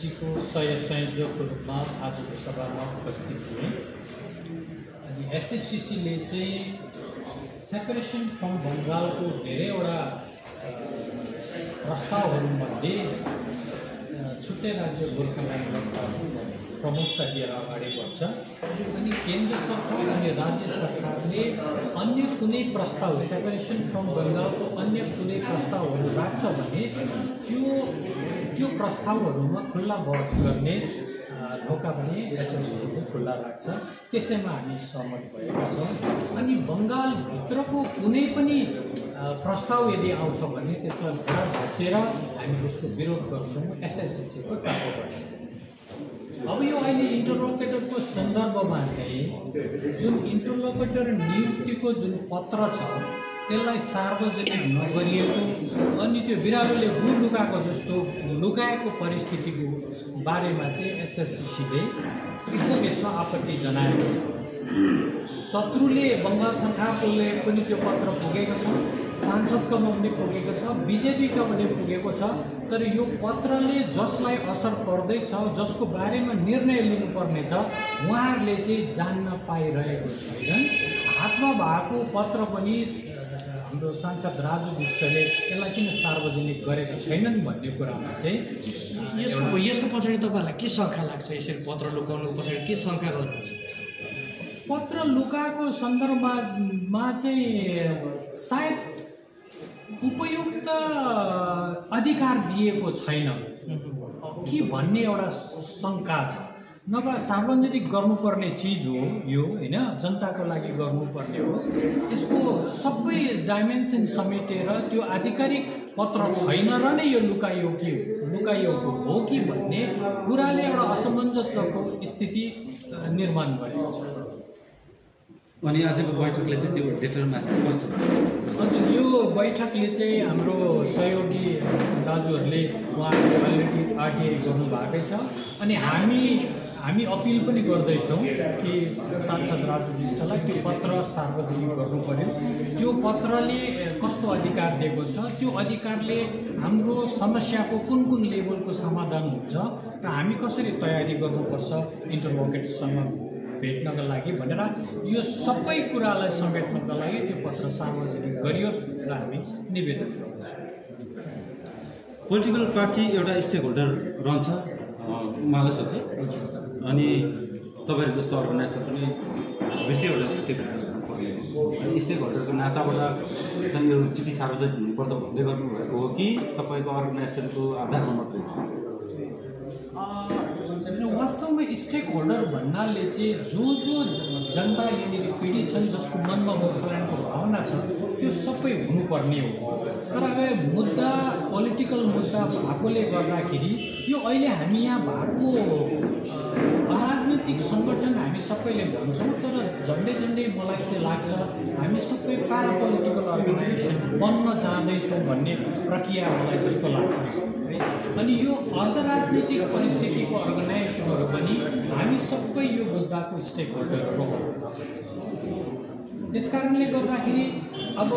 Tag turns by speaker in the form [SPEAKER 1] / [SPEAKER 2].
[SPEAKER 1] एसएससीको संयोजकको रूपमा आजको सभामा उपस्थित थिएँ। अनि एसएससीले चाहिँ सेपरेसन फ्रम बङ्गालको धेरैवटा प्रस्तावहरूमध्ये छुट्टै राज्य गोर्खाल्यान्डलाई प्रमुखता दिएर अगाडि बढ्छ। अनि केन्द्र सरकार अनि राज्य सरकारले अन्य कुनै प्रस्ताव सेपरेसन फ्रम बङ्गालको अन्य कुनै प्रस्तावहरू राख्छ भने त्यो प्रस्तावहरूमा खुल्ला बहस गर्ने ढोका पनि एसएससीले खुल्ला राख्छ। त्यसैमा हामी सहमत भएका छौँ। अनि बङ्गालभित्रको कुनै पनि प्रस्ताव यदि आउँछ भने त्यसलाई घर बसेर हामी त्यसको विरोध गर्छौँ एसएससीको तर्फबाट। अब यो अहिले इन्टरलोकेटरको सन्दर्भमा चाहिँ जुन इन्टरलोकेटर नियुक्तिको जुन पत्र छ त्यसलाई सार्वजनिक नगरिएको अनि त्यो बिरालोले गुड लुकाएको जस्तो लुकाएको परिस्थितिको बारेमा चाहिँ एसएससीले एकदम यसमा आपत्ति जनाएको छ। शत्रुले बङ्गाल सरकारले पनि त्यो पत्र पुगेको छ, सांसदकोमा पनि पुगेको छ, बिजेपीका पनि पुगेको छ। तर यो पत्रले जसलाई असर पर्दैछ, जसको बारेमा निर्णय लिनुपर्नेछ, उहाँहरूले चाहिँ जान्न पाइरहेको छैनन्। हातमा भएको पत्र पनि हाम्रो सांसद राजु विष्टले यसलाई किन सार्वजनिक गरेका छैनन् भन्ने कुरामा चाहिँ
[SPEAKER 2] यसको पछाडि तपाईँलाई के शङ्का लाग्छ? यसरी पत्र लुकाउनुको पछाडि के शङ्का गर्नुहुन्छ?
[SPEAKER 1] पत्र लुकाएको सन्दर्भमा चाहिँ सायद उपयुक्त अधिकार दिएको छैन कि भन्ने एउटा शङ्का छ। नभए सार्वजनिक गर्नुपर्ने चिज हो यो, होइन, जनताको लागि गर्नुपर्ने हो। यसको सबै डाइमेन्सन समेटेर त्यो आधिकारिक पत्र छैन र नै यो लुकाइएको हो कि भन्ने कुराले एउटा असमञ्जसको स्थिति निर्माण गरेको छ।
[SPEAKER 3] अनि आजको बैठकले चाहिँ त्यो डेटरमा कस्तो?
[SPEAKER 1] हजुर, यो बैठकले चाहिँ हाम्रो सहयोगी दाजुहरूले उहाँहरूले अलरेडी आरटिआई गर्नुभएकै छ। अनि हामी अपिल पनि गर्दैछौँ कि सांसद राजु विष्टलाई त्यो पत्र सार्वजनिक गर्नु पर्यो। त्यो पत्रले कस्तो अधिकार दिएको छ, त्यो अधिकारले हाम्रो समस्याको कुन कुन लेभलको समाधान हुन्छ र हामी कसरी तयारी गर्नुपर्छ इन्टरलोकेटरसँग भेट्नका लागि भनेर यो सबै कुरालाई समेट्नका लागि त्यो पत्र सार्वजनिक गरियोस् र हामी निवेदन गर्छौँ।
[SPEAKER 3] पोलिटिकल पार्टी एउटा स्टेक होल्डर रहन्छ मलाई सोध्छ। अनि तपाईँहरू जस्तो अर्गनाइजेसन पनि अभियसली एउटा स्टेक होल्डरको नाताबाट चाहिँ यो चिठी सार्वजनिक हुनुपर्छ भन्दै गर्नुभएको हो कि तपाईँको अर्गनाइजेसनको आधारमा मात्रै?
[SPEAKER 1] वास्तवमा स्टेक होल्डर भन्नाले चाहिँ जो जनता यहाँनिर पीडित छन्, जसको मनमा गोर्खाल्यान्डको भावना छ, त्यो सबै हुनुपर्ने हो। तर अब मुद्दा पोलिटिकल मुद्दा भएकोले गर्दाखेरि यो अहिले हामी यहाँ भएको अराजनैतिक सङ्गठन हामी सबैले भन्छौँ, तर झन्डै मलाई चाहिँ लाग्छ हामी सबै पारा पोलिटिकल अर्गनाइजेसन बन्न चाहँदैछौँ भन्ने प्रक्रिया मलाई जस्तो लाग्छ है। अनि यो अर्धराजनीतिक परिस्थितिको अर्गनाइजेसनहरू पनि हामी सबै यो मुद्दाको स्टेक होल्डरहरू हौँ। त्यस कारणले गर्दाखेरि अब